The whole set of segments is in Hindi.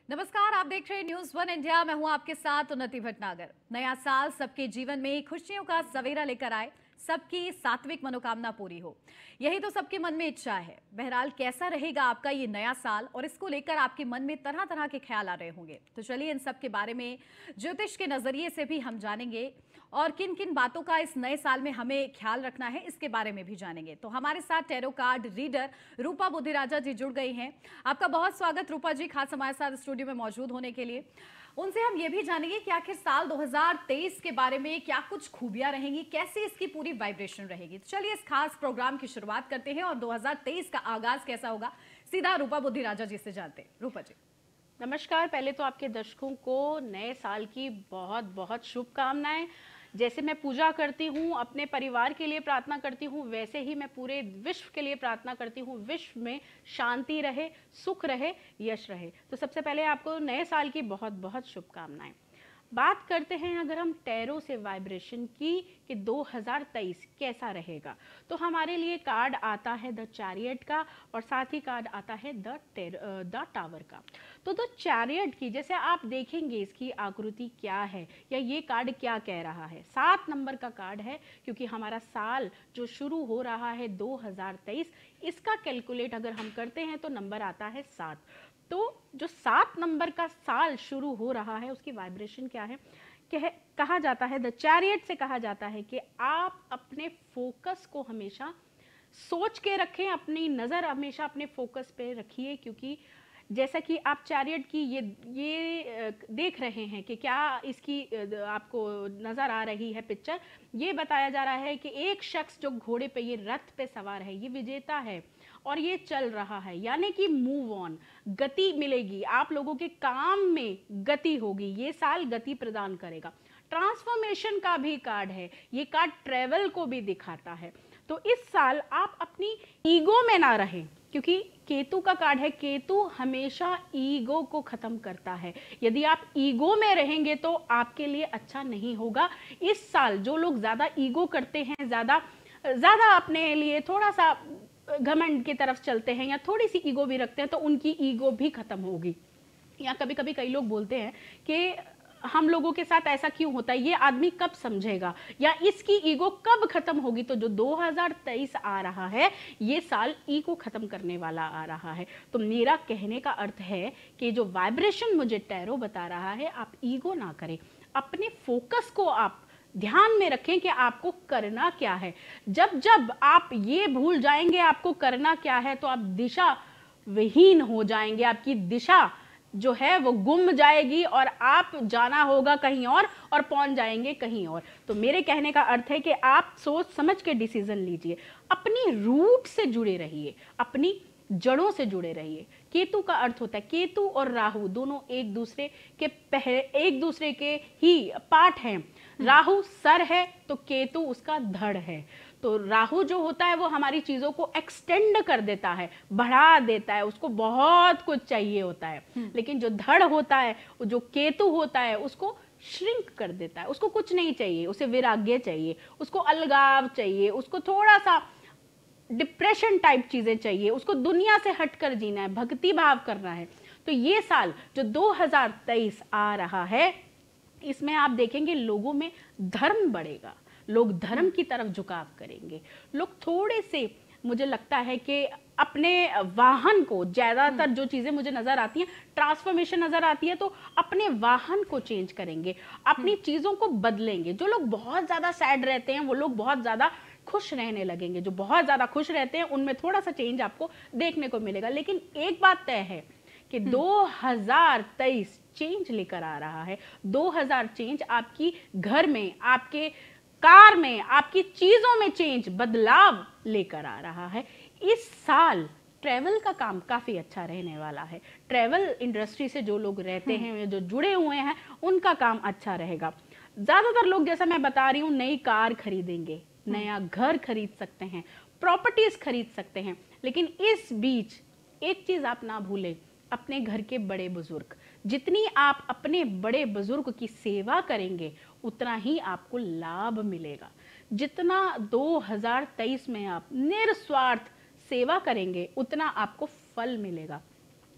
नमस्कार, आप देख रहे हैं न्यूज वन इंडिया। मैं हूं आपके साथ उन्नति भटनागर। नया साल सबके जीवन में खुशियों का सवेरा लेकर आए, सबकी सात्विक मनोकामना पूरी हो, यही तो सबके मन में इच्छा है। बहरहाल कैसा रहेगा आपका ये नया साल और इसको लेकर आपके मन में तरह तरह के ख्याल आ रहे होंगे। तो चलिए इन सब के बारे में ज्योतिष के नजरिए से भी हम जानेंगे और किन किन बातों का इस नए साल में हमें ख्याल रखना है इसके बारे में भी जानेंगे। तो हमारे साथ टैरो कार्ड रीडर रूपा बुद्धिराजा जी जुड़ गई हैं। आपका बहुत स्वागत रूपा जी, खास हमारे साथ स्टूडियो में मौजूद होने के लिए। उनसे हम ये भी जानेंगे कि आखिर साल 2023 के बारे में क्या कुछ खूबियां रहेंगी, कैसी इसकी पूरी वाइब्रेशन रहेगी। तो चलिए इस खास प्रोग्राम की शुरुआत करते हैं और 2023 का आगाज कैसा होगा सीधा रूपा बुद्धिराजा जी से जानते हैं। रूपा जी नमस्कार। पहले तो आपके दर्शकों को नए साल की बहुत बहुत शुभकामनाएं। जैसे मैं पूजा करती हूँ, अपने परिवार के लिए प्रार्थना करती हूँ, वैसे ही मैं पूरे विश्व के लिए प्रार्थना करती हूँ। विश्व में शांति रहे, सुख रहे, यश रहे। तो सबसे पहले आपको नए साल की बहुत बहुत शुभकामनाएं। बात करते हैं अगर हम टैरो से वाइब्रेशन की कि 2023 कैसा रहेगा, तो हमारे लिए कार्ड आता है द चैरियट का और साथ ही कार्ड आता है द टावर का। तो द चैरियट की जैसे आप देखेंगे इसकी आकृति क्या है या ये कार्ड क्या कह रहा है। 7 नंबर का कार्ड है, क्योंकि हमारा साल जो शुरू हो रहा है 2023, इसका कैलकुलेट अगर हम करते हैं तो नंबर आता है 7। तो जो 7 नंबर का साल शुरू हो रहा है उसकी वाइब्रेशन क्या है, कहा जाता है द चैरियट से कहा जाता है कि आप अपने फोकस को हमेशा सोच के रखें, अपनी नज़र हमेशा अपने फोकस पे रखिए। क्योंकि जैसा कि आप चैरियट की ये देख रहे हैं कि क्या इसकी आपको नज़र आ रही है पिक्चर, ये बताया जा रहा है कि एक शख्स जो घोड़े पे, ये रथ पे सवार है, ये विजेता है और ये चल रहा है, यानी कि मूव ऑन, गति मिलेगी, आप लोगों के काम में गति होगी, ये साल गति प्रदान करेगा। ट्रांसफॉर्मेशन का भी कार्ड है, ये कार्ड ट्रेवल को भी दिखाता है। तो इस साल आप अपनी ईगो में ना रहें, क्योंकि केतु का कार्ड है। केतु हमेशा ईगो को खत्म करता है। यदि आप ईगो में रहेंगे तो आपके लिए अच्छा नहीं होगा। इस साल जो लोग ज्यादा ईगो करते हैं, ज्यादा अपने लिए थोड़ा सा घमंड की तरफ चलते हैं या थोड़ी सी ईगो भी रखते हैं, तो उनकी ईगो भी खत्म होगी। या कभी कभी कई लोग बोलते हैं कि हम लोगों के साथ ऐसा क्यों होता है, ये आदमी कब समझेगा या इसकी ईगो कब खत्म होगी। तो जो 2023 आ रहा है, ये साल ईगो खत्म करने वाला आ रहा है। तो मेरा कहने का अर्थ है कि जो वाइब्रेशन मुझे टैरो बता रहा है, आप ईगो ना करें, अपने फोकस को आप ध्यान में रखें कि आपको करना क्या है। जब जब आप ये भूल जाएंगे आपको करना क्या है, तो आप दिशा विहीन हो जाएंगे, आपकी दिशा जो है वो गुम जाएगी और आप जाना होगा कहीं और पहुंच जाएंगे कहीं और। तो मेरे कहने का अर्थ है कि आप सोच समझ के डिसीजन लीजिए, अपनी रूट से जुड़े रहिए, अपनी जड़ों से जुड़े रहिए। केतु का अर्थ होता है, केतु और राहु दोनों एक दूसरे के ही पार्ट हैं। राहु सर है तो केतु उसका धड़ है। तो राहु जो होता है वो हमारी चीजों को एक्सटेंड कर देता है, बढ़ा देता है, उसको बहुत कुछ चाहिए होता है। लेकिन जो धड़ होता है, जो केतु होता है, उसको श्रिंक कर देता है, उसको कुछ नहीं चाहिए, उसे वैराग्य चाहिए, उसको अलगाव चाहिए, उसको थोड़ा सा डिप्रेशन टाइप चीजें चाहिए, उसको दुनिया से हटकर जीना है, भक्ति भाव करना है। तो ये साल जो 2023 आ रहा है, इसमें आप देखेंगे लोगों में धर्म बढ़ेगा, लोग धर्म की तरफ झुकाव करेंगे। लोग थोड़े से, मुझे लगता है कि अपने वाहन को, ज्यादातर जो चीजें मुझे नजर आती हैं, ट्रांसफॉर्मेशन नजर आती है, तो अपने वाहन को चेंज करेंगे, अपनी चीजों को बदलेंगे। जो लोग बहुत ज्यादा सैड रहते हैं वो लोग बहुत ज्यादा खुश रहने लगेंगे, जो बहुत ज्यादा खुश रहते हैं उनमें थोड़ा सा चेंज आपको देखने को मिलेगा। लेकिन एक बात तय है कि 2023 चेंज लेकर आ रहा है। 2000 चेंज आपकी घर में, आपके कार में, आपकी चीजों में चेंज, बदलाव लेकर आ रहा है। इस साल ट्रैवल का काम काफी अच्छा रहने वाला है। ट्रैवल इंडस्ट्री से जो लोग रहते हैं, जो जुड़े हुए हैं, उनका काम अच्छा रहेगा। ज्यादातर लोग, जैसा मैं बता रही हूँ, नई कार खरीदेंगे, नया घर खरीद सकते हैं, प्रॉपर्टीज खरीद सकते हैं। लेकिन इस बीच एक चीज आप ना भूलें, अपने घर के बड़े बुजुर्ग, जितनी आप अपने बड़े बुजुर्ग की सेवा करेंगे उतना ही आपको लाभ मिलेगा। जितना 2023 में आप निस्वार्थ सेवा करेंगे उतना आपको फल मिलेगा।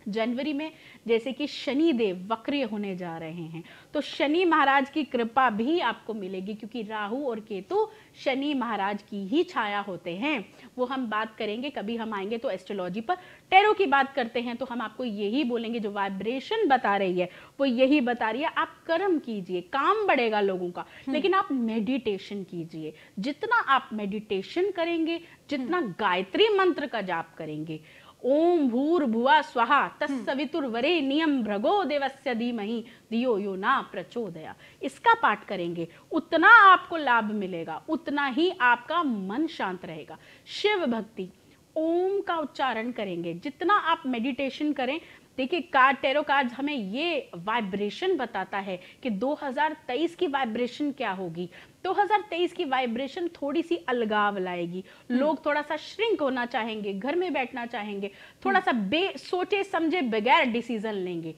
जनवरी में जैसे कि शनि देव वक्रिय होने जा रहे हैं, तो शनि महाराज की कृपा भी आपको मिलेगी, क्योंकि राहु और केतु शनि महाराज की ही छाया होते हैं। वो हम बात करेंगे, कभी हम आएंगे तो एस्ट्रोलॉजी पर। टैरो की बात करते हैं तो हम आपको यही बोलेंगे, जो वाइब्रेशन बता रही है वो यही बता रही है, आप कर्म कीजिए, काम बढ़ेगा लोगों का, लेकिन आप मेडिटेशन कीजिए। जितना आप मेडिटेशन करेंगे, जितना गायत्री मंत्र का जाप करेंगे, ओम भूर्भुवः स्वः तत्सवितुर्वरेण्यं भर्गो देवस्य धीमहि धियो यो न प्रचोदयात्, इसका पाठ करेंगे, उतना आपको लाभ मिलेगा, उतना ही आपका मन शांत रहेगा। शिव भक्ति, ओम का उच्चारण करेंगे, जितना आप मेडिटेशन करें। देखिए टैरो कार्ड हमें ये वाइब्रेशन बताता है कि 2023 की वाइब्रेशन क्या होगी। 2023 की वाइब्रेशन थोड़ी सी अलगाव लाएगी, लोग थोड़ा सा श्रिंक होना चाहेंगे, घर में बैठना चाहेंगे, थोड़ा सा सोचे समझे बगैर डिसीजन लेंगे।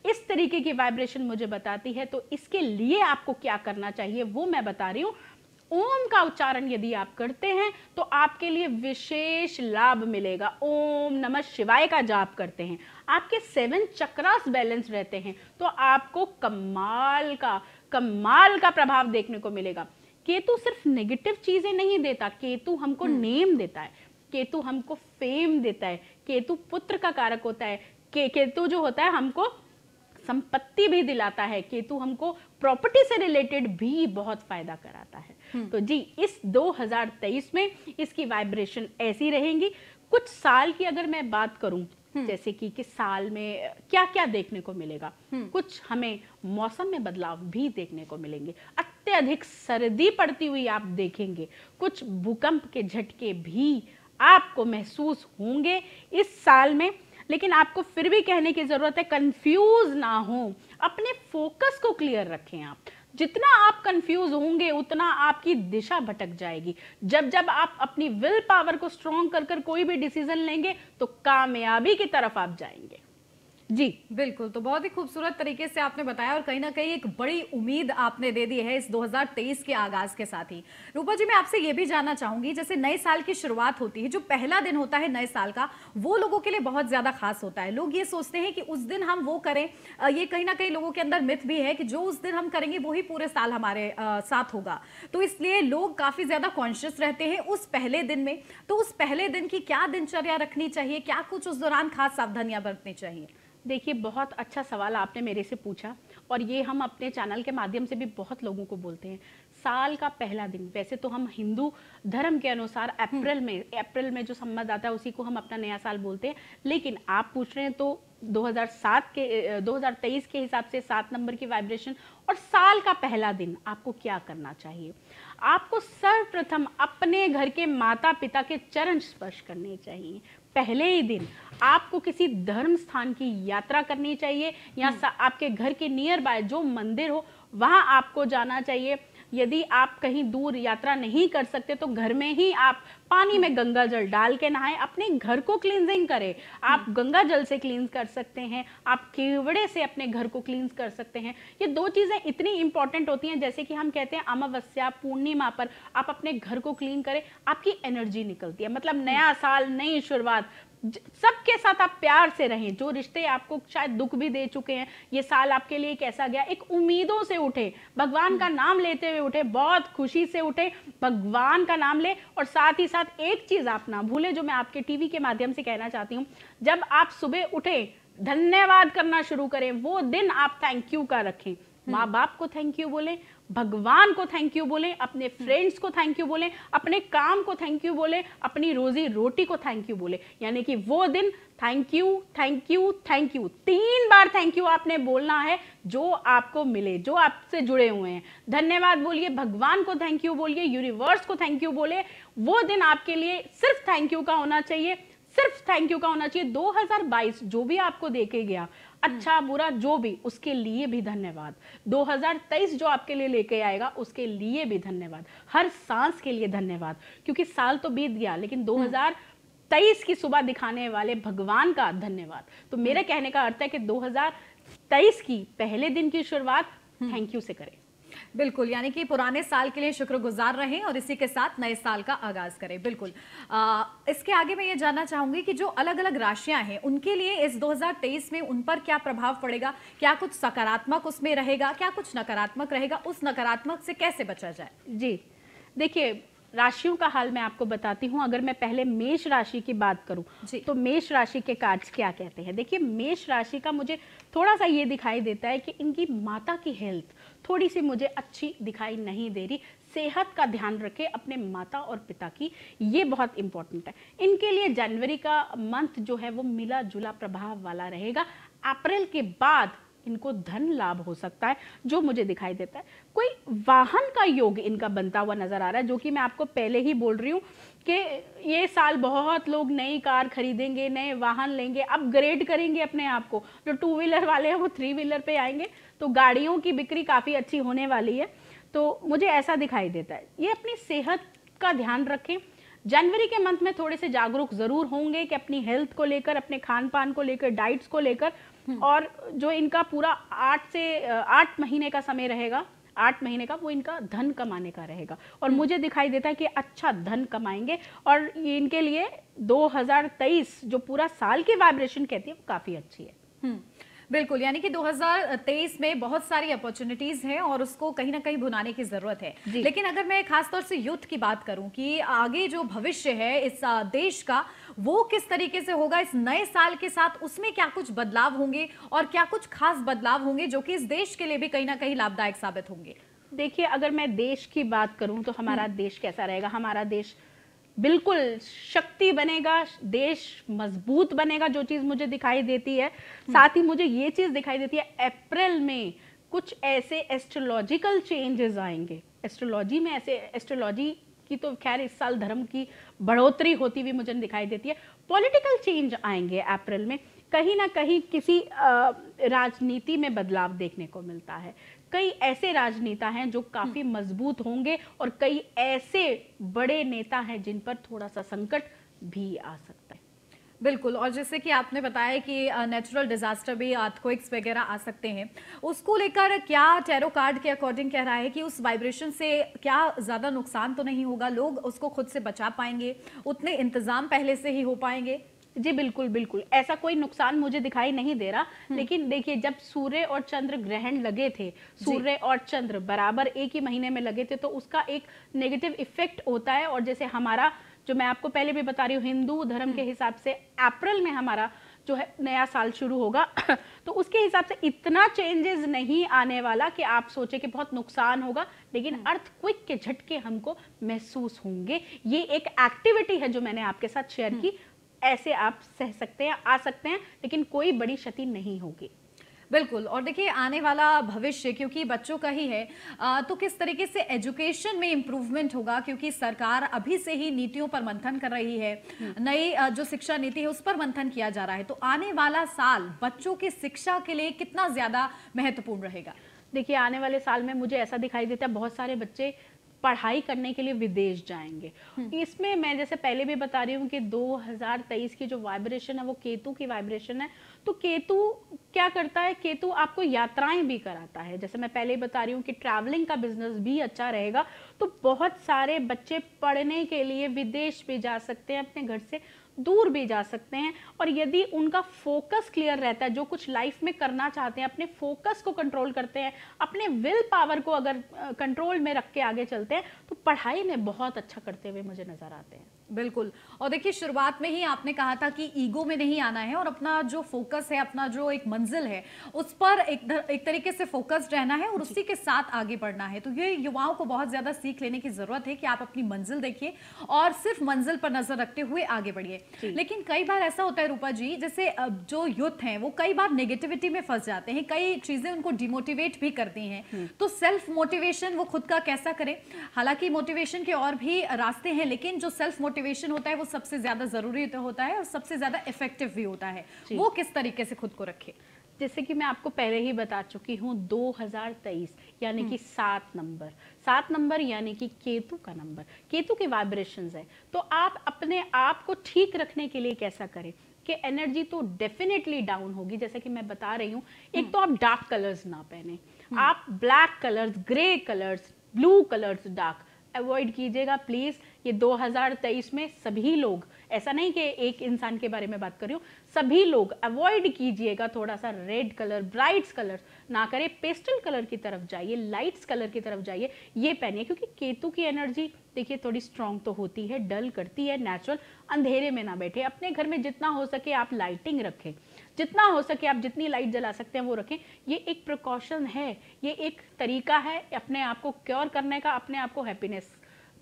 इस तरीके की वाइब्रेशन मुझे बताती है। तो इसके लिए आपको क्या करना चाहिए वो मैं बता रही हूँ। ओम का उच्चारण यदि आप करते हैं तो आपके लिए विशेष लाभ मिलेगा। ओम नमः शिवाय का जाप करते हैं, आपके 7 चक्रास बैलेंस रहते हैं, तो आपको कमाल का प्रभाव देखने को मिलेगा। केतु सिर्फ नेगेटिव चीजें नहीं देता, केतु हमको नेम देता है, केतु हमको फेम देता है, केतु पुत्र का कारक होता है, केतु जो होता है हमको संपत्ति भी दिलाता है, केतु हमको प्रॉपर्टी से रिलेटेड भी बहुत फायदा कराता है। तो जी इस 2023 में इसकी वाइब्रेशन ऐसी रहेंगी। कुछ साल की अगर मैं बात करूं, जैसे कि साल में क्या क्या देखने को मिलेगा, कुछ हमें मौसम में बदलाव भी देखने को मिलेंगे, अत्यधिक सर्दी पड़ती हुई आप देखेंगे, कुछ भूकंप के झटके भी आपको महसूस होंगे इस साल में। लेकिन आपको फिर भी कहने की जरूरत है, कंफ्यूज ना हो, अपने फोकस को क्लियर रखें। आप जितना आप कंफ्यूज होंगे उतना आपकी दिशा भटक जाएगी। जब आप अपनी विल पावर को स्ट्रॉन्ग कर कोई भी डिसीजन लेंगे तो कामयाबी की तरफ आप जाएंगे। जी बिल्कुल, तो बहुत ही खूबसूरत तरीके से आपने बताया और कहीं ना कहीं एक बड़ी उम्मीद आपने दे दी है इस 2023 के आगाज के साथ ही। रूपा जी, मैं आपसे ये भी जानना चाहूंगी, जैसे नए साल की शुरुआत होती है, जो पहला दिन होता है नए साल का, वो लोगों के लिए बहुत ज्यादा खास होता है। लोग ये सोचते हैं कि उस दिन हम वो करें, ये कहीं ना कहीं लोगों के अंदर मिथ भी है कि जो उस दिन हम करेंगे वही पूरे साल हमारे साथ होगा, तो इसलिए लोग काफी ज्यादा कॉन्शियस रहते हैं उस पहले दिन में। तो उस पहले दिन की क्या दिनचर्या रखनी चाहिए, क्या कुछ उस दौरान खास सावधानियां बरतनी चाहिए? देखिए बहुत अच्छा सवाल आपने मेरे से पूछा, और ये हम अपने चैनल के माध्यम से भी बहुत लोगों को बोलते हैं। साल का पहला दिन, वैसे तो हम हिंदू धर्म के अनुसार अप्रैल में जो संबंध आता है उसी को हम अपना नया साल बोलते हैं, लेकिन आप पूछ रहे हैं तो 2023 के हिसाब से 7 नंबर की वाइब्रेशन और साल का पहला दिन आपको क्या करना चाहिए। आपको सर्वप्रथम अपने घर के माता पिता के चरण स्पर्श करने चाहिए। पहले ही दिन आपको किसी धर्म स्थान की यात्रा करनी चाहिए, या आपके घर के नियर बाय जो मंदिर हो वहां आपको जाना चाहिए। यदि आप कहीं दूर यात्रा नहीं कर सकते तो घर में ही आप पानी में गंगा जल डाल के नहाएं, अपने घर को क्लींजिंग करें। आप गंगा जल से क्लींस कर सकते हैं, आप केवड़े से अपने घर को क्लींस कर सकते हैं। ये 2 चीजें इतनी इंपॉर्टेंट होती हैं, जैसे कि हम कहते हैं अमावस्या पूर्णिमा पर आप अपने घर को क्लीन करें, आपकी एनर्जी निकलती है। मतलब नया साल, नई शुरुआत, सबके साथ आप प्यार से रहें। जो रिश्ते आपको शायद दुख भी दे चुके हैं, ये साल आपके लिए कैसा गया, एक उम्मीदों से उठे, भगवान का नाम लेते हुए उठे, बहुत खुशी से उठे, भगवान का नाम ले। और साथ ही साथ एक चीज आप ना भूले, जो मैं आपके टीवी के माध्यम से कहना चाहती हूँ, जब आप सुबह उठे धन्यवाद करना शुरू करें, वो दिन आप थैंक यू का रखें। माँ बाप को थैंक यू बोलें, भगवान को थैंक यू बोलें, अपने फ्रेंड्स को थैंक यू बोलें, अपने काम को थैंक यू बोलें, अपनी रोजी रोटी को थैंक यू बोलें। यानी कि वो दिन thank you thank you thank you 3 bar thank you आपने बोलना है, जो आपको मिले, जो आपसे जुड़े हुए हैं। धन्यवाद बोलिए, भगवान को थैंक यू बोलिए, यूनिवर्स को थैंक यू बोले। वो दिन आपके लिए सिर्फ थैंक यू का होना चाहिए, सिर्फ थैंक यू का होना चाहिए। 2022 जो भी आपको देके गया, अच्छा बुरा जो भी, उसके लिए भी धन्यवाद। 2023 जो आपके लिए लेके आएगा उसके लिए भी धन्यवाद। हर सांस के लिए धन्यवाद, क्योंकि साल तो बीत गया, लेकिन 2023 की सुबह दिखाने वाले भगवान का धन्यवाद। तो मेरे कहने का अर्थ है कि 2023 की पहले दिन की शुरुआत थैंक यू से करें। बिल्कुल, यानी कि पुराने साल के लिए शुक्रगुजार रहें और इसी के साथ नए साल का आगाज करें। बिल्कुल। इसके आगे मैं ये जानना चाहूंगी कि जो अलग-अलग राशियां हैं, उनके लिए इस 2023 में उन पर क्या प्रभाव पड़ेगा? क्या कुछ सकारात्मक उसमें रहेगा? क्या कुछ नकारात्मक रहेगा? उस नकारात्मक से कैसे बचा जाए? जी, देखिए राशियों का हाल मैं आपको बताती हूँ। अगर मैं पहले मेष राशि की बात करूँ तो मेष राशि के कार्ड्स क्या कहते हैं। देखिए मेष राशि का मुझे थोड़ा सा ये दिखाई देता है कि इनकी माता की हेल्थ थोड़ी सी मुझे अच्छी दिखाई नहीं दे रही। सेहत का ध्यान रखें अपने माता और पिता की, ये बहुत इंपॉर्टेंट है। इनके लिए जनवरी का मंथ जो है वो मिला जुला प्रभाव वाला रहेगा। अप्रैल के बाद इनको धन लाभ हो सकता है, जो मुझे दिखाई देता है। कोई वाहन का योग इनका बनता हुआ नजर आ रहा है, जो कि मैं आपको पहले ही बोल रही हूँ कि ये साल बहुत लोग नई कार खरीदेंगे, नए वाहन लेंगे, अपग्रेड करेंगे अपने आप को। जो 2 व्हीलर वाले हैं वो 3 व्हीलर पे आएंगे, तो गाड़ियों की बिक्री काफ़ी अच्छी होने वाली है। तो मुझे ऐसा दिखाई देता है। ये अपनी सेहत का ध्यान रखें। जनवरी के मंथ में थोड़े से जागरूक जरूर होंगे कि अपनी हेल्थ को लेकर, अपने खान पान को लेकर, डाइट्स को लेकर। और जो इनका पूरा 8 महीने का समय रहेगा, 8 महीने का, वो इनका धन कमाने का रहेगा। और मुझे दिखाई देता है कि अच्छा धन कमाएंगे। और ये इनके लिए 2023 जो पूरा साल की वाइब्रेशन कहती है वो काफी अच्छी है। बिल्कुल, यानी कि 2023 में बहुत सारी अपॉर्चुनिटीज हैं और उसको कहीं ना कहीं भुनाने की जरूरत है। लेकिन अगर मैं खासतौर से यूथ की बात करूं कि आगे जो भविष्य है इस देश का, वो किस तरीके से होगा इस नए साल के साथ, उसमें क्या कुछ बदलाव होंगे और क्या कुछ खास बदलाव होंगे जो कि इस देश के लिए भी कहीं ना कहीं लाभदायक साबित होंगे? देखिए अगर मैं देश की बात करूं तो हमारा देश कैसा रहेगा। हमारा देश बिल्कुल शक्ति बनेगा, देश मजबूत बनेगा, जो चीज मुझे दिखाई देती है। साथ ही मुझे ये चीज दिखाई देती है अप्रैल में कुछ ऐसे एस्ट्रोलॉजिकल चेंजेस आएंगे। एस्ट्रोलॉजी में ऐसे, एस्ट्रोलॉजी की तो खैर इस साल धर्म की बढ़ोतरी होती हुई मुझे दिखाई देती है। पॉलिटिकल चेंज आएंगे अप्रैल में। कहीं ना कहीं किसी राजनीति में बदलाव देखने को मिलता है। कई ऐसे राजनेता हैं जो काफी मजबूत होंगे और कई ऐसे बड़े नेता हैं जिन पर थोड़ा सा संकट भी आ सकता है। बिल्कुल, और जैसे कि आपने बताया कि नेचुरल डिजास्टर भी, अर्थक्वेक्स वगैरह आ सकते हैं, उसको लेकर क्या टैरो कार्ड के अकॉर्डिंग कह रहा है कि उस वाइब्रेशन से क्या ज्यादा नुकसान तो नहीं होगा? लोग उसको खुद से बचा पाएंगे? उतने इंतजाम पहले से ही हो पाएंगे? जी बिल्कुल बिल्कुल, ऐसा कोई नुकसान मुझे दिखाई नहीं दे रहा। लेकिन देखिए जब सूर्य और चंद्र ग्रहण लगे थे, सूर्य और चंद्र बराबर एक ही महीने में लगे थे, तो उसका एक नेगेटिव इफेक्ट होता है। और जैसे हमारा, जो मैं आपको पहले भी बता रही हूँ, हिंदू धर्म के हिसाब से अप्रैल में हमारा जो है नया साल शुरू होगा तो उसके हिसाब से इतना चेंजेस नहीं आने वाला कि आप सोचे कि बहुत नुकसान होगा। लेकिन अर्थक्वेक के झटके हमको महसूस होंगे। ये एक एक्टिविटी है जो मैंने आपके साथ शेयर की। ऐसे आप सह सकते हैं, आ सकते हैं, लेकिन कोई बड़ी क्षति नहीं होगी। बिल्कुल, और देखिए आने वाला भविष्य क्योंकि बच्चों का ही है, तो किस तरीके से एजुकेशन में इम्प्रूवमेंट होगा? क्योंकि सरकार अभी से ही नीतियों पर मंथन कर रही है, नई जो शिक्षा नीति है उस पर मंथन किया जा रहा है। तो आने वाला साल बच्चों की शिक्षा के लिए कितना ज्यादा महत्वपूर्ण रहेगा? देखिए आने वाले साल में मुझे ऐसा दिखाई देता है बहुत सारे बच्चे पढ़ाई करने के लिए विदेश जाएंगे। इसमें मैं जैसे पहले भी बता रही हूँ कि 2023 की जो वाइब्रेशन है वो केतु की वाइब्रेशन है। तो केतु क्या करता है? केतु आपको यात्राएं भी कराता है। जैसे मैं पहले ही बता रही हूँ कि ट्रैवलिंग का बिजनेस भी अच्छा रहेगा। तो बहुत सारे बच्चे पढ़ने के लिए विदेश भी जा सकते हैं, अपने घर से दूर भी जा सकते हैं। और यदि उनका फोकस क्लियर रहता है, जो कुछ लाइफ में करना चाहते हैं, अपने फोकस को कंट्रोल करते हैं, अपने विल पावर को अगर कंट्रोल में रख के आगे चलते हैं, तो पढ़ाई में बहुत अच्छा करते हुए मुझे नजर आते हैं। बिल्कुल, और देखिए शुरुआत में ही आपने कहा था कि ईगो में नहीं आना है और अपना जो फोकस है, अपना जो एक मंजिल है, उस पर एक तरीके से फोकस्ड रहना है और उसी के साथ आगे बढ़ना है। तो ये युवाओं को बहुत ज्यादा सीख लेने की जरूरत है कि आप अपनी मंजिल देखिए और सिर्फ मंजिल पर नजर रखते हुए आगे बढ़िए। लेकिन कई बार ऐसा होता है रूपा जी, जैसे जो यूथ हैं वो कई बार नेगेटिविटी में फंस जाते हैं, कई चीजें उनको डिमोटिवेट भी करती हैं। तो सेल्फ मोटिवेशन वो खुद का कैसा करें? हालांकि मोटिवेशन के और भी रास्ते हैं, लेकिन जो सेल्फ मोटिवेशन होता है वो सबसे ज्यादा जरूरी होता है और सबसे ज्यादा इफेक्टिव भी होता है। वो किस तरीके से खुद को रखे? जैसे कि मैं आपको पहले ही बता चुकी हूँ, 2023 यानी कि 7 नंबर यानी कि केतु का नंबर, केतु के वाइब्रेशंस है। तो आप अपने आप को ठीक रखने के लिए कैसा करें कि एनर्जी तो डेफिनेटली डाउन होगी। जैसे कि मैं बता रही हूँ, एक तो आप डार्क कलर्स ना पहने, आप black colours, grey colours, blue colours dark avoid कीजिएगा प्लीज। ये 2023 में सभी लोग, ऐसा नहीं कि एक इंसान के बारे में बात कर रही हूँ, सभी लोग अवॉइड कीजिएगा। थोड़ा सा रेड कलर, ब्राइट्स कलर ना करें, पेस्टल कलर की तरफ जाइए, लाइट्स कलर की तरफ जाइए, ये पहनिए। क्योंकि केतु की एनर्जी देखिए थोड़ी स्ट्रांग तो होती है, डल करती है, नेचुरल। अंधेरे में ना बैठे, अपने घर में जितना हो सके आप लाइटिंग रखें, जितना हो सके आप जितनी लाइट जला सकते हैं वो रखें। ये एक प्रिकॉशन है, ये एक तरीका है अपने आप को क्योर करने का, अपने आप को हैप्पीनेस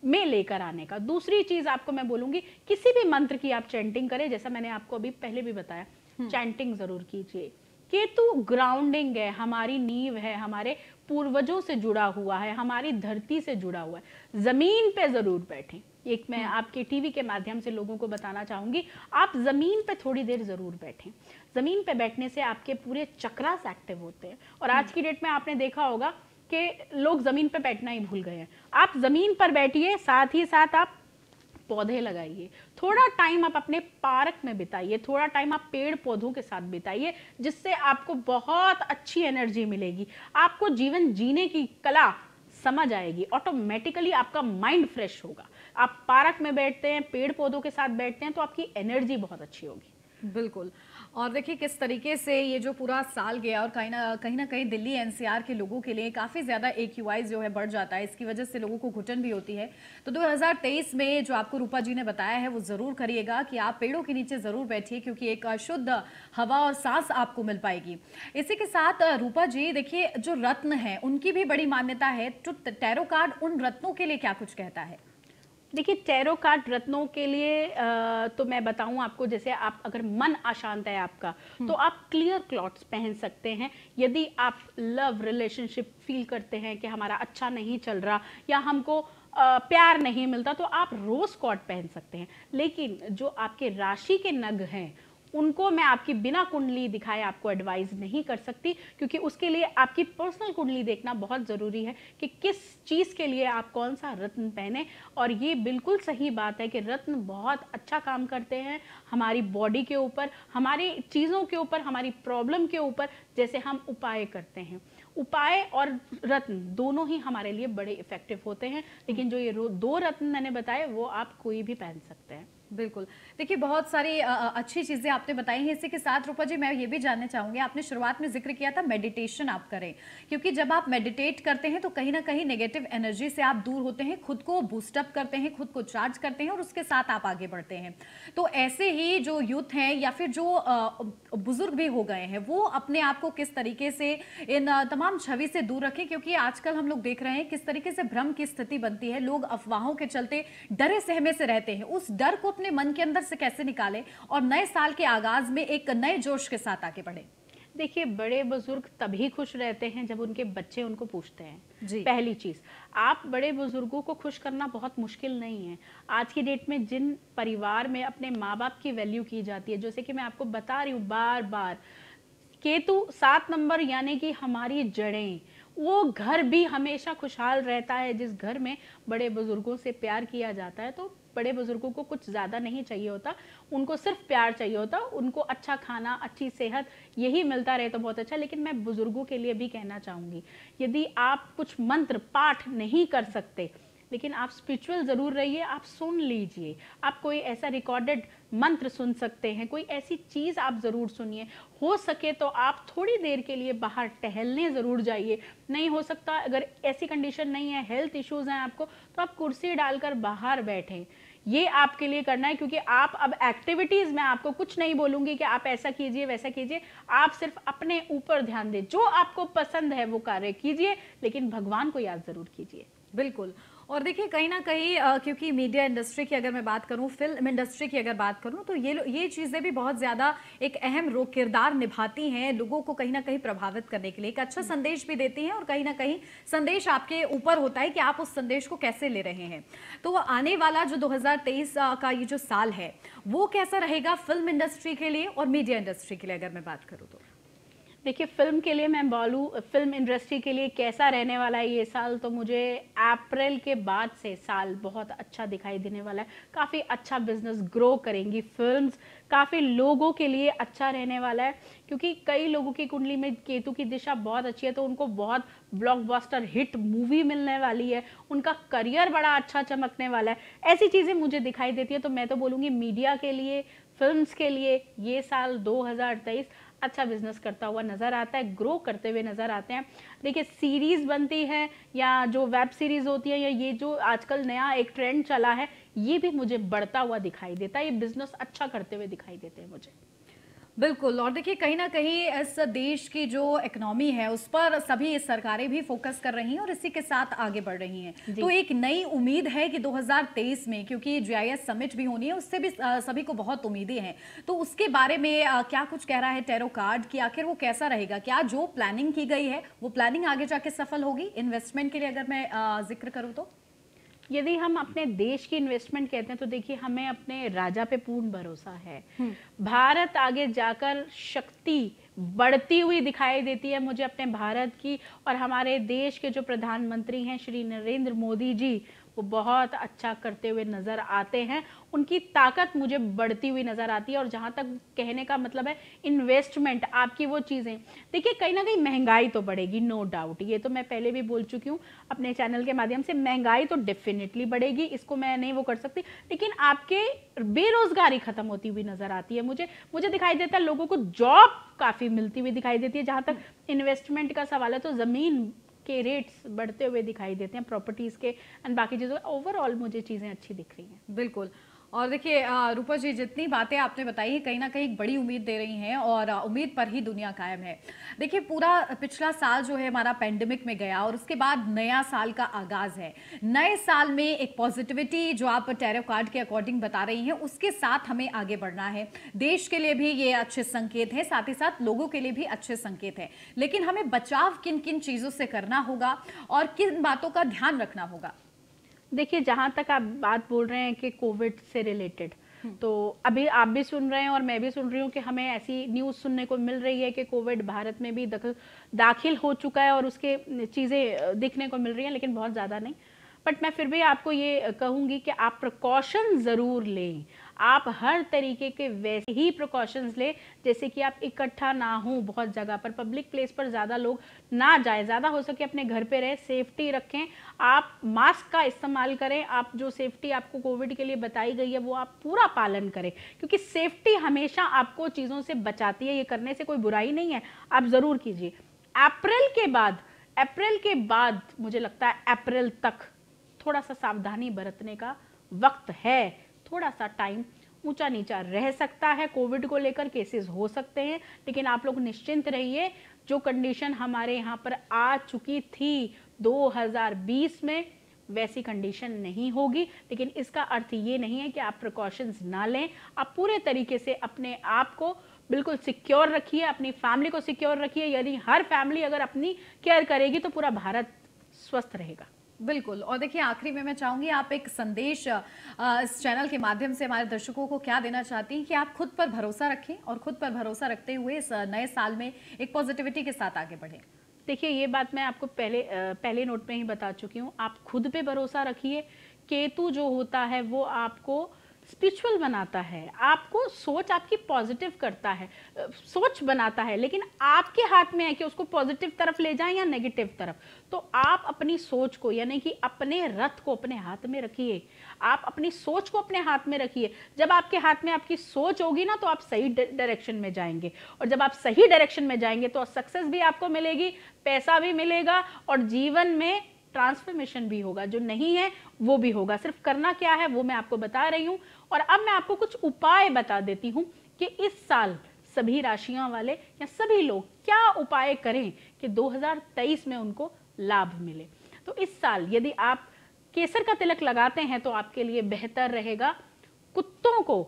में लेकर आने का। दूसरी चीज आपको मैं बोलूंगी, किसी भी मंत्र की आप चैंटिंग करें, जैसा मैंने आपको अभी पहले भी बताया, चैंटिंग जरूर कीजिए। केतु ग्राउंडिंग है, हमारी नींव है, हमारे पूर्वजों से जुड़ा हुआ है, हमारी धरती से जुड़ा हुआ है। जमीन पे जरूर बैठें। एक मैं आपके टीवी के माध्यम से लोगों को बताना चाहूंगी, आप जमीन पे थोड़ी देर जरूर बैठें। जमीन पे बैठने से आपके पूरे चक्रास एक्टिव होते हैं। और आज की डेट में आपने देखा होगा कि लोग जमीन पे बैठना ही भूल गए हैं। आप जमीन पर बैठिए, साथ ही साथ आप पौधे लगाइए, थोड़ा टाइम आप अपने पार्क में बिताइए, थोड़ा टाइम आप पेड़ पौधों के साथ बिताइए, जिससे आपको बहुत अच्छी एनर्जी मिलेगी। आपको जीवन जीने की कला समझ आएगी, ऑटोमेटिकली आपका माइंड फ्रेश होगा। आप पार्क में बैठते हैं, पेड़ पौधों के साथ बैठते हैं, तो आपकी एनर्जी बहुत अच्छी होगी। बिल्कुल। और देखिए किस तरीके से ये जो पूरा साल गया और कहीं ना कहीं दिल्ली एनसीआर के लोगों के लिए काफ़ी ज़्यादा AQI जो है बढ़ जाता है, इसकी वजह से लोगों को घुटन भी होती है। तो 2023 में जो आपको रूपा जी ने बताया है वो ज़रूर करिएगा कि आप पेड़ों के नीचे ज़रूर बैठिए, क्योंकि एक शुद्ध हवा और सांस आपको मिल पाएगी। इसी के साथ रूपा जी देखिए, जो रत्न है उनकी भी बड़ी मान्यता है, तो टैरो कार्ड उन रत्नों के लिए क्या कुछ कहता है? देखिए टैरो कार्ड रत्नों के लिए तो मैं बताऊं आपको, जैसे आप अगर मन अशांत है आपका, तो आप क्लियर क्लॉथ्स पहन सकते हैं। यदि आप लव रिलेशनशिप फील करते हैं कि हमारा अच्छा नहीं चल रहा या हमको प्यार नहीं मिलता, तो आप रोज कॉर्ड पहन सकते हैं। लेकिन जो आपके राशि के नग हैं उनको मैं आपकी बिना कुंडली दिखाए आपको एडवाइस नहीं कर सकती, क्योंकि उसके लिए आपकी पर्सनल कुंडली देखना बहुत ज़रूरी है कि किस चीज़ के लिए आप कौन सा रत्न पहने। और ये बिल्कुल सही बात है कि रत्न बहुत अच्छा काम करते हैं हमारी बॉडी के ऊपर, हमारी चीज़ों के ऊपर, हमारी प्रॉब्लम के ऊपर। जैसे हम उपाय करते हैं, उपाय और रत्न दोनों ही हमारे लिए बड़े इफेक्टिव होते हैं। लेकिन जो ये दो रत्न मैंने बताए वो आप कोई भी पहन सकते हैं। बिल्कुल। देखिए बहुत सारी अच्छी चीज़ें आपने बताई हैं। इसी के साथ रूपा जी मैं ये भी जानना चाहूँगी, आपने शुरुआत में जिक्र किया था मेडिटेशन आप करें, क्योंकि जब आप मेडिटेट करते हैं तो कहीं ना कहीं नेगेटिव एनर्जी से आप दूर होते हैं, खुद को बूस्टअप करते हैं, खुद को चार्ज करते हैं और उसके साथ आप आगे बढ़ते हैं। तो ऐसे ही जो यूथ हैं या फिर जो बुजुर्ग भी हो गए हैं, वो अपने आप को किस तरीके से इन तमाम छवि से दूर रखें, क्योंकि आजकल हम लोग देख रहे हैं किस तरीके से भ्रम की स्थिति बनती है, लोग अफवाहों के चलते डरे सहमे से रहते हैं। उस डर को अपने मन के अंदर से कैसे निकालें और नए साल के आगाज में एक नए जोश के साथ आगे बढ़े? देखिए बड़े बुजुर्ग तभी खुश रहते हैं जब उनके बच्चे उनको पूछते हैं जी। पहली चीज, आप बड़े बुजुर्गों को खुश करना बहुत मुश्किल नहीं है। आज की डेट में जिन परिवार में अपने माँ बाप की वैल्यू की जाती है, जैसे कि मैं आपको बता रही हूँ बार बार, केतु 7 नंबर यानी कि हमारी जड़ें, वो घर भी हमेशा खुशहाल रहता है जिस घर में बड़े बुजुर्गों से प्यार किया जाता है। तो बड़े बुजुर्गों को कुछ ज़्यादा नहीं चाहिए होता, उनको सिर्फ प्यार चाहिए होता, उनको अच्छा खाना, अच्छी सेहत, यही मिलता रहे तो बहुत अच्छा। लेकिन मैं बुजुर्गों के लिए भी कहना चाहूँगी, यदि आप कुछ मंत्र पाठ नहीं कर सकते, लेकिन आप स्पिरिचुअल ज़रूर रहिए, आप सुन लीजिए। आप कोई ऐसा रिकॉर्डेड मंत्र सुन सकते हैं, कोई ऐसी चीज़ आप ज़रूर सुनिए। हो सके तो आप थोड़ी देर के लिए बाहर टहलने ज़रूर जाइए। नहीं हो सकता, अगर ऐसी कंडीशन नहीं है, हेल्थ इश्यूज़ हैं आपको, तो आप कुर्सी डालकर बाहर बैठें। ये आपके लिए करना है, क्योंकि आप अब एक्टिविटीज़ में आपको कुछ नहीं बोलूँगी कि आप ऐसा कीजिए वैसा कीजिए, आप सिर्फ अपने ऊपर ध्यान दें, जो आपको पसंद है वो कार्य कीजिए, लेकिन भगवान को याद ज़रूर कीजिए। बिल्कुल। और देखिए कहीं ना कहीं क्योंकि मीडिया इंडस्ट्री की अगर मैं बात करूं, फिल्म इंडस्ट्री की अगर बात करूं, तो ये चीज़ें भी बहुत ज़्यादा एक अहम किरदार निभाती हैं लोगों को कहीं ना कहीं प्रभावित करने के लिए। एक अच्छा संदेश भी देती हैं और कहीं ना कहीं संदेश आपके ऊपर होता है कि आप उस संदेश को कैसे ले रहे हैं। तो आने वाला जो 2023 का ये जो साल है वो कैसा रहेगा फिल्म इंडस्ट्री के लिए और मीडिया इंडस्ट्री के लिए अगर मैं बात करूँ तो? देखिए, फिल्म के लिए मैं बोलूँ, फिल्म इंडस्ट्री के लिए कैसा रहने वाला है ये साल, तो मुझे अप्रैल के बाद से साल बहुत अच्छा दिखाई देने वाला है। काफ़ी अच्छा बिजनेस ग्रो करेंगी फिल्म्स, काफ़ी लोगों के लिए अच्छा रहने वाला है, क्योंकि कई लोगों की कुंडली में केतु की दिशा बहुत अच्छी है, तो उनको बहुत ब्लॉकबस्टर हिट मूवी मिलने वाली है, उनका करियर बड़ा अच्छा चमकने वाला है। ऐसी चीज़ें मुझे दिखाई देती है, तो मैं तो बोलूँगी मीडिया के लिए, फिल्म्स के लिए ये साल 2023 अच्छा बिजनेस करता हुआ नज़र आता है, ग्रो करते हुए नज़र आते हैं। देखिए, सीरीज़ बनती है या जो वेब सीरीज़ होती है, या ये जो आजकल नया एक ट्रेंड चला है, ये भी मुझे बढ़ता हुआ दिखाई देता है। ये बिजनेस अच्छा करते हुए दिखाई देते हैं मुझे। बिल्कुल। और देखिए, कहीं ना कहीं इस देश की जो इकोनॉमी है उस पर सभी सरकारें भी फोकस कर रही हैं और इसी के साथ आगे बढ़ रही हैं। तो एक नई उम्मीद है कि 2023 में, क्योंकि जीआईएस समिट भी होनी है, उससे भी सभी को बहुत उम्मीदें हैं। तो उसके बारे में क्या कुछ कह रहा है टैरो कार्ड कि आखिर वो कैसा रहेगा? क्या जो प्लानिंग की गई है वो प्लानिंग आगे जाके सफल होगी इन्वेस्टमेंट के लिए, अगर मैं जिक्र करूँ तो? यदि हम अपने देश की इन्वेस्टमेंट कहते हैं, तो देखिए, हमें अपने राजा पे पूर्ण भरोसा है। भारत आगे जाकर शक्ति बढ़ती हुई दिखाई देती है मुझे अपने भारत की, और हमारे देश के जो प्रधानमंत्री हैं श्री नरेंद्र मोदी जी, वो बहुत अच्छा करते हुए नज़र आते हैं। उनकी ताकत मुझे बढ़ती हुई नज़र आती है। और जहाँ तक कहने का मतलब है इन्वेस्टमेंट, आपकी वो चीज़ें, देखिए, कहीं ना कहीं महंगाई तो बढ़ेगी, नो डाउट, ये तो मैं पहले भी बोल चुकी हूँ अपने चैनल के माध्यम से। महंगाई तो डेफिनेटली बढ़ेगी, इसको मैं नहीं वो कर सकती, लेकिन आपके बेरोजगारी खत्म होती हुई नज़र आती है मुझे। मुझे दिखाई देता है लोगों को जॉब काफ़ी मिलती हुई दिखाई देती है। जहाँ तक इन्वेस्टमेंट का सवाल है, तो ज़मीन के रेट्स बढ़ते हुए दिखाई देते हैं, प्रॉपर्टीज़ के एंड बाकी चीज़ों। ओवरऑल मुझे चीज़ें अच्छी दिख रही हैं। बिल्कुल। और देखिए रूपा जी, जितनी बातें आपने बताई है कहीं ना कहीं एक बड़ी उम्मीद दे रही हैं और उम्मीद पर ही दुनिया कायम है। देखिए, पूरा पिछला साल जो है हमारा पैंडेमिक में गया और उसके बाद नया साल का आगाज है। नए साल में एक पॉजिटिविटी जो आप टैरो कार्ड के अकॉर्डिंग बता रही हैं, उसके साथ हमें आगे बढ़ना है। देश के लिए भी ये अच्छे संकेत है, साथ ही साथ लोगों के लिए भी अच्छे संकेत है। लेकिन हमें बचाव किन किन चीज़ों से करना होगा और किन बातों का ध्यान रखना होगा? देखिए, जहाँ तक आप बात बोल रहे हैं कि कोविड से रिलेटेड, तो अभी आप भी सुन रहे हैं और मैं भी सुन रही हूँ कि हमें ऐसी न्यूज़ सुनने को मिल रही है कि कोविड भारत में भी दाखिल हो चुका है और उसके चीज़ें दिखने को मिल रही हैं, लेकिन बहुत ज़्यादा नहीं। बट मैं फिर भी आपको ये कहूँगी कि आप प्रिकॉशन ज़रूर लें। आप हर तरीके के वैसे ही प्रिकॉशंस लें, जैसे कि आप इकट्ठा ना हो बहुत जगह पर, पब्लिक प्लेस पर ज़्यादा लोग ना जाए, ज़्यादा हो सके अपने घर पे रहें, सेफ्टी रखें, आप मास्क का इस्तेमाल करें, आप जो सेफ्टी आपको कोविड के लिए बताई गई है वो आप पूरा पालन करें, क्योंकि सेफ्टी हमेशा आपको चीज़ों से बचाती है। ये करने से कोई बुराई नहीं है, आप ज़रूर कीजिए। अप्रैल के बाद मुझे लगता है अप्रैल तक थोड़ा सा सावधानी बरतने का वक्त है। थोड़ा सा टाइम ऊंचा नीचा रह सकता है, कोविड को लेकर केसेस हो सकते हैं, लेकिन आप लोग निश्चिंत रहिए। जो कंडीशन हमारे यहाँ पर आ चुकी थी 2020 में, वैसी कंडीशन नहीं होगी। लेकिन इसका अर्थ ये नहीं है कि आप प्रिकॉशंस ना लें। आप पूरे तरीके से अपने आप को बिल्कुल सिक्योर रखिए, अपनी फैमिली को सिक्योर रखिए। यदि हर फैमिली अगर अपनी केयर करेगी तो पूरा भारत स्वस्थ रहेगा। बिल्कुल। और देखिए, आखिरी में मैं चाहूंगी आप एक संदेश इस चैनल के माध्यम से हमारे दर्शकों को क्या देना चाहती हैं कि आप खुद पर भरोसा रखें और खुद पर भरोसा रखते हुए इस नए साल में एक पॉजिटिविटी के साथ आगे बढ़ें। देखिए, ये बात मैं आपको पहले नोट में ही बता चुकी हूँ। आप खुद पे भरोसा रखिए। केतु जो होता है वो आपको स्पिरिचुअल बनाता है, आपको सोच आपकी पॉजिटिव करता है, सोच बनाता है, लेकिन आपके हाथ में है कि उसको पॉजिटिव तरफ ले जाएं या नेगेटिव तरफ। तो आप अपनी सोच को, यानी कि अपने रथ को अपने हाथ में रखिए। आप अपनी सोच को अपने हाथ में रखिए। जब आपके हाथ में आपकी सोच होगी ना, तो आप सही डायरेक्शन में जाएंगे, और जब आप सही डायरेक्शन में जाएंगे तो सक्सेस भी आपको मिलेगी, पैसा भी मिलेगा, और जीवन में ट्रांसफॉर्मेशन भी होगा। जो नहीं है वो भी होगा। सिर्फ करना क्या है वो मैं आपको बता रही हूँ। और अब मैं आपको कुछ उपाय बता देती हूँ कि इस साल सभी राशियां वाले या सभी लोग क्या उपाय करें कि 2023 में उनको लाभ मिले। तो इस साल यदि आप केसर का तिलक लगाते हैं तो आपके लिए बेहतर रहेगा। कुत्तों को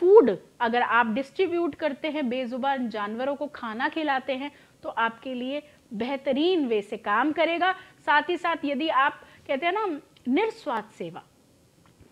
फूड अगर आप डिस्ट्रीब्यूट करते हैं, बेजुबान जानवरों को खाना खिलाते हैं, तो आपके लिए बेहतरीन वे से काम करेगा। साथ ही साथ यदि आप कहते हैं ना निस्वार्थ सेवा,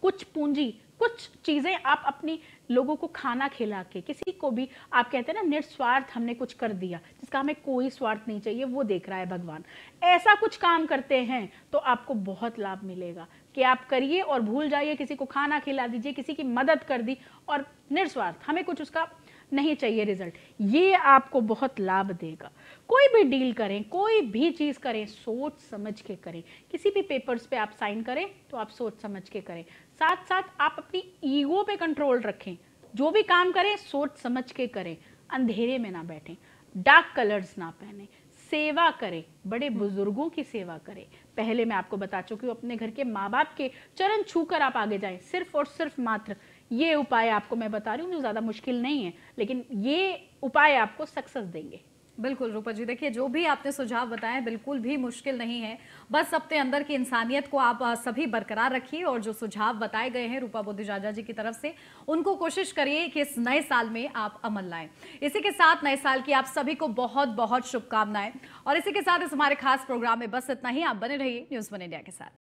कुछ पूंजी, कुछ चीजें आप अपनी लोगों को खाना खिला के, किसी को भी आप कहते हैं ना निस्वार्थ हमने कुछ कर दिया, जिसका हमें कोई स्वार्थ नहीं चाहिए, वो देख रहा है भगवान। ऐसा कुछ काम करते हैं तो आपको बहुत लाभ मिलेगा कि आप करिए और भूल जाइए, किसी को खाना खिला दीजिए, किसी की मदद कर दी और निस्वार्थ, हमें कुछ उसका नहीं चाहिए रिजल्ट, ये आपको बहुत लाभ देगा। कोई भी डील करें, कोई भी चीज़ करें, सोच समझ के करें। किसी भी पेपर्स पे आप साइन करें तो आप सोच समझ के करें। साथ साथ आप अपनी ईगो पे कंट्रोल रखें। जो भी काम करें सोच समझ के करें, अंधेरे में ना बैठें, डार्क कलर्स ना पहने, सेवा करें, बड़े बुजुर्गों की सेवा करें। पहले मैं आपको बता चुकी हूँ, अपने घर के माँ बाप के चरण छूकर आप आगे जाएं, सिर्फ और सिर्फ मात्र ये उपाय आपको मैं बता रही हूँ, जो ज़्यादा मुश्किल नहीं है, लेकिन ये उपाय आपको सक्सेस देंगे। बिल्कुल रूपा जी, देखिए जो भी आपने सुझाव बताए बिल्कुल भी मुश्किल नहीं है, बस अपने अंदर की इंसानियत को आप सभी बरकरार रखिए और जो सुझाव बताए गए हैं रूपा बोधिजाजा जी की तरफ से, उनको कोशिश करिए कि इस नए साल में आप अमल लाएं। इसी के साथ नए साल की आप सभी को बहुत बहुत शुभकामनाएं और इसी के साथ इस हमारे खास प्रोग्राम में बस इतना ही। आप बने रहिए न्यूज़ वन इंडिया के साथ।